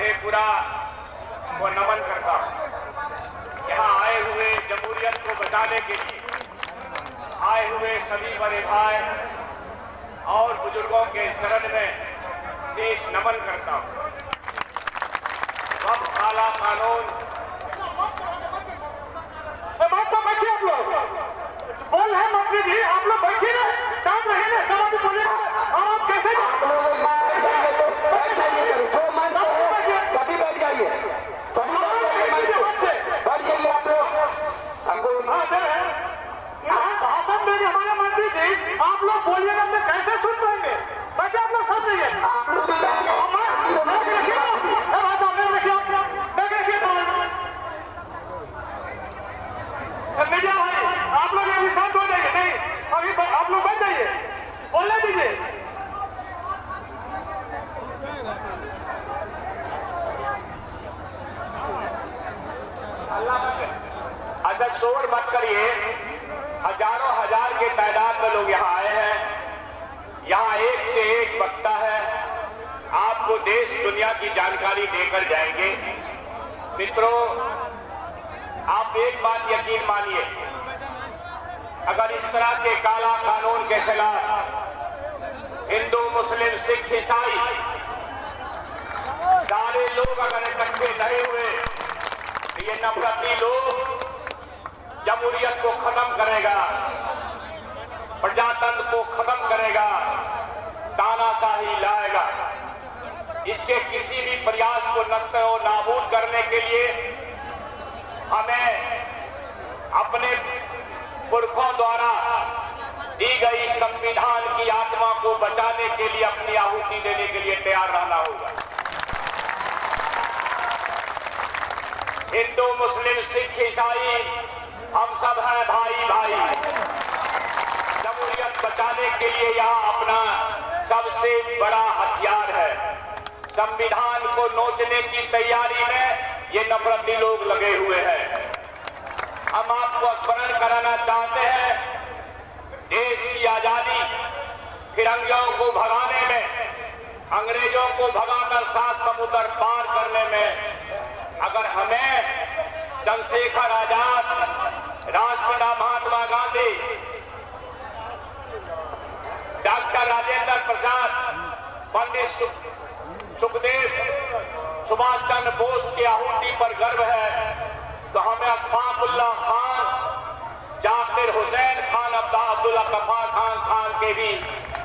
मधेपुरा को नमन करता हूँ। यहाँ आए हुए जमहूरियत को बचाने के लिए आए हुए सभी बड़े भाई और बुजुर्गों के चरण में शेष नमन करता हूँ। वक्त काला कानून बैठिए आप लोग बोल है मंत्री जी, आप लोग बैठिए ना, शांत रहिए ना, सब आप बोलिए आप कैसे सभी बैठ जाइए, सभी बैठ जाइए आप लोग। हमको यहाँ भाषण देंगे हमारे मंत्री जी, आप लोग बोलिएगा तो कैसे सुन पाएंगे? वैसे आप लोग समझ रहिए, मीडिया भाई आप लोग अभी शांत हो जाइए। नहीं अभी आप लोग बैठ जाइए, बोलने दीजिए। अच्छा शोर मत करिए, हजारों हजार के तादाद में लोग यहाँ आए हैं। यहाँ एक से एक वक्ता है, आपको देश दुनिया की जानकारी देकर जाएंगे। मित्रों, आप एक बात यकीन मानिए, अगर इस तरह के काला कानून के खिलाफ हिंदू मुस्लिम सिख ईसाई सारे लोग अगर इकट्ठे नहीं हुए तो ये नफरती लोग जमहूरियत को खत्म करेगा, प्रजातंत्र को खत्म करेगा, तानाशाही लाएगा। इसके किसी भी प्रयास को नष्ट और नाबूद करने के लिए हमें अपने पुरखों द्वारा दी गई संविधान की आत्मा को बचाने के लिए अपनी आहुति देने के लिए तैयार रहना होगा। हिंदू मुस्लिम सिख ईसाई हम सब हैं भाई भाई। जमहूरियत बचाने के लिए यहाँ अपना सबसे बड़ा हथियार है। संविधान को नोचने की तैयारी में ये नफरती लोग लगे हुए हैं। हम आपको स्मरण कराना चाहते हैं, देश की आजादी फिरंगियों को भगाने में, अंग्रेजों को भगाकर 7 समुद्र पार करने में अगर हमें चंद्रशेखर आजाद, राष्ट्रपिता महात्मा गांधी, डॉक्टर राजेंद्र प्रसाद, पंडित सुखदेव, सुभाष चंद्र बोस की आहुति पर गर्व है, तो हमें अशफाकुल्लाह खान, जाकिर हुसैन खान, अब्दुल्ला गफ्फार खान के भी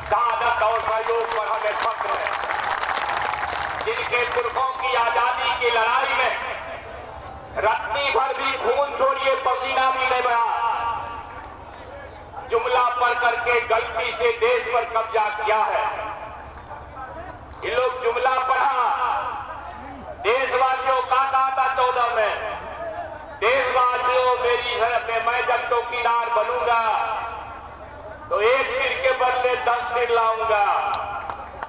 शहादत और सहयोग पर हमें फख्र है। जिनके पुरखों की आजादी की लड़ाई में रत्ती भर भी खून छोड़िए, पसीना भी नहीं बहा, जुमला पढ़ करके गलती से देश पर कब्जा किया है। ये लोग जुमला पढ़ा, देशवासियों का कहा था 14 में, देशवासियों मेरी शरफ में मैं जब चौकीदार बनूंगा तो एक सिर के बदले 10 सिर लाऊंगा।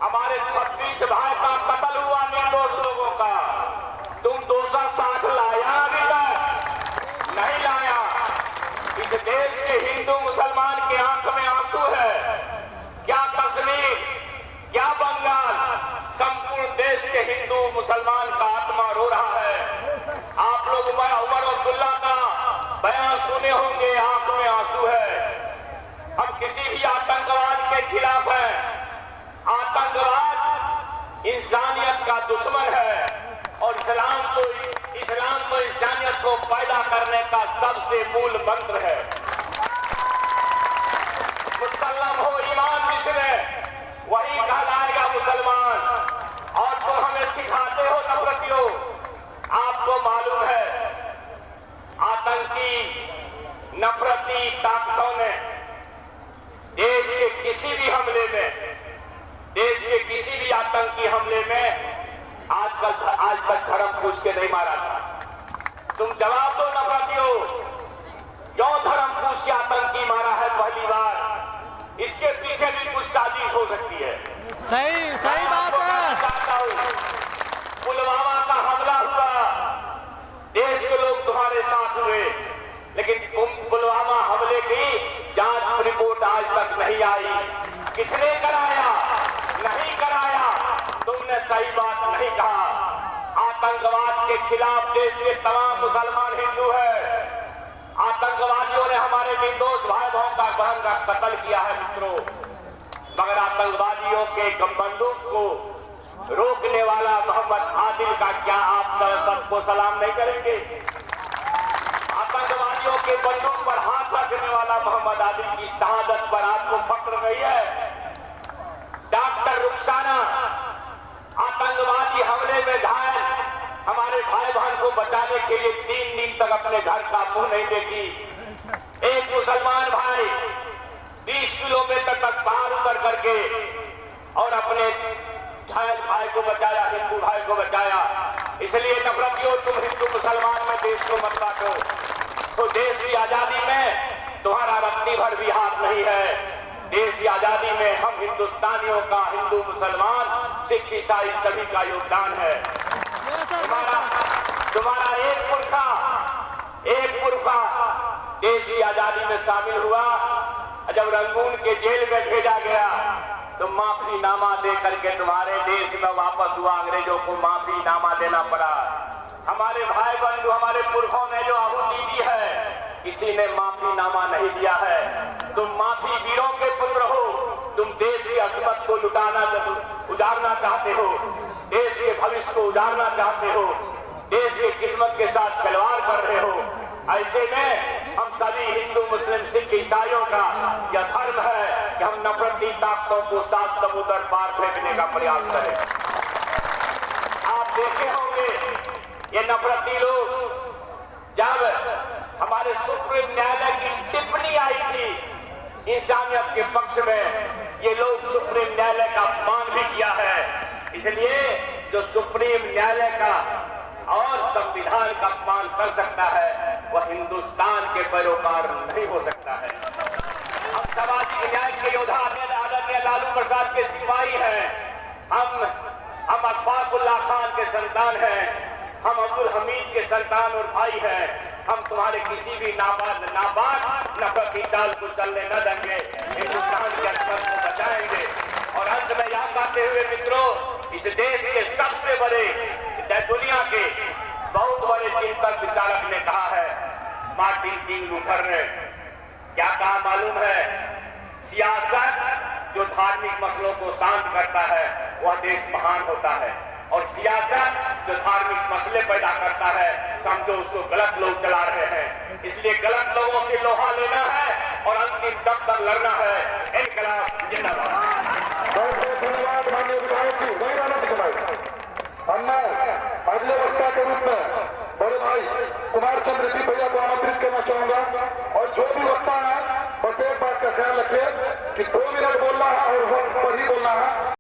हमारे 26 भाई का कत्ल हुआ निर्दोष लोगों का, तुम 260 लाया अभी तक नहीं लाया। इस देश के हिंदू मुसलमान के आंख में आंसू है। क्या कश्मीर, क्या बंगाल, संपूर्ण देश के हिंदू मुसलमान का आत्मा रो रहा है। आप लोग उमर अब्दुल्ला का बयान सुने होंगे, आंख में आंसू है। हम किसी भी आतंकवाद के खिलाफ हैं। आतंकवाद इंसानियत का दुश्मन है और इस्लाम तो इंसानियत को पैदा करने का सबसे मूल मंत्र है। मुसलमान हो ईमान जिसमें, वही कहलाएगा मुसलमान। और तुम हमें सिखाते हो नफरतियों, आपको मालूम है आतंकी नफरती ताकतों ने देश के किसी भी हमले में, देश के किसी भी आतंकी हमले में आज तक धर्म पूछ के नहीं मारा था। तुम जवाब दो नफरतियों, क्यों धर्म पूछ के आतंकी मारा है पहली बार? इसके पीछे भी कुछ साजिश हो सकती है। सही बात है। पुलवामा का हमला हुआ, देश के लोग तुम्हारे साथ हुए, लेकिन पुलवामा हमले की जांच रिपोर्ट आज तक नहीं आई। किसने कराया? नहीं कराया। तुमने सही बात नहीं कहा। आतंकवाद के खिलाफ देश के तमाम मुसलमान हिंदू हैं। आतंकवादियों ने हमारे निर्दोष भाई बहन का कत्ल किया है मित्रों, मगर आतंकवादियों के बंदूक को रोकने वाला मोहम्मद आदिल का क्या आप सबको सलाम नहीं करेंगे? आतंकवादियों के बंदूक पर हाथ रखने वाला मोहम्मद आदिल की शहादत पर आपको फक्र नहीं है? डॉक्टर रुखसाना आतंकवादी हमले में घायल हमारे भाई बहन को बचाने के लिए 3 दिन तक अपने घर का मुंह नहीं देखी। एक मुसलमान भाई 20 किलोमीटर तक पहाड़ उतर करके और अपने घायल भाई को बचाया, हिंदू भाई को बचाया। इसलिए नफरतियों, तुम हिंदू मुसलमान में देश को मत बांटो। तो देश की आजादी में तुम्हारा रत्ती भर भी हाथ नहीं है। देश की आजादी में हम हिंदुस्तानियों का, हिंदू मुसलमान सिख ईसाई सभी का योगदान है। तुम्हारा एक पुरखा देश की आजादी में शामिल हुआ। जब रंगून के जेल में भेजा गया तो माफीनामा दे करके तुम्हारे देश में वापस हुआ। अंग्रेजों को माफीनामा देना पड़ा। हमारे भाई बंधु, हमारे पुरखों ने जो आहुति दी है, किसी ने माफीनामा नहीं दिया है। तुम माफी वीरों के पुत्र हो। तुम देश की अस्मत को उजाड़ना चाहते हो, देश के भविष्य को उजाड़ना चाहते हो, देश की किस्मत के साथ खिलवाड़ कर रहे हो। ऐसे में हम सभी हिंदू, मुस्लिम, सिख, ईसाइयों का यह धर्म है कि हम नफरती ताकतों को 7 समुद्र पार फेंकने का प्रयास करें। आप देखे होंगे ये नफरती लोग, जब हमारे सुप्रीम न्यायालय की टिप्पणी आई थी इंसानियत के पक्ष में, ये लोग सुप्रीम न्यायालय का अपमान भी किया है। इसलिए जो सुप्रीम न्यायालय का और संविधान का अपमान कर सकता है, वह हिंदुस्तान के पैरोकार नहीं हो सकता है। हम सामाजिक न्याय के योद्धा आदरणीय लालू प्रसाद के सिपाही हैं। हम अशफाकुल्लाह खान के संतान हैं। हम अब्दुल हमीद के संतान और भाई हैं। हम तुम्हारे किसी भी नाबाद नफरती चाल को चलने न देंगे। हिंदुस्तान के अस्मत को बचाएंगे। और अंत में याद करते हुए मित्रों, इस देश के सबसे बड़े, दुनिया के बहुत बड़े चिंतक विचारक ने कहा है, मार्टिन किंग लूथर ने क्या कहा मालूम है? सियासत जो धार्मिक मसलों को शांत करता है, वह देश महान होता है। और सियासत जो धार्मिक मसले पैदा करता है, समझो उसको गलत लोग चला रहे हैं। इसलिए गलत लोगों से लोहा लेना है और अंतिम दम तक लड़ना है। इनकलाब जिंदाबाद। धन्यवाद माननीय विधायक जी। वही रहना दिखाई। मैं अगले वक्ता के रूप में बड़े भाई कुमार चंद्र जी भैया को आमंत्रित करना चाहूंगा। और जो भी वक्ता है, बस एक बात का ख्याल रखिए,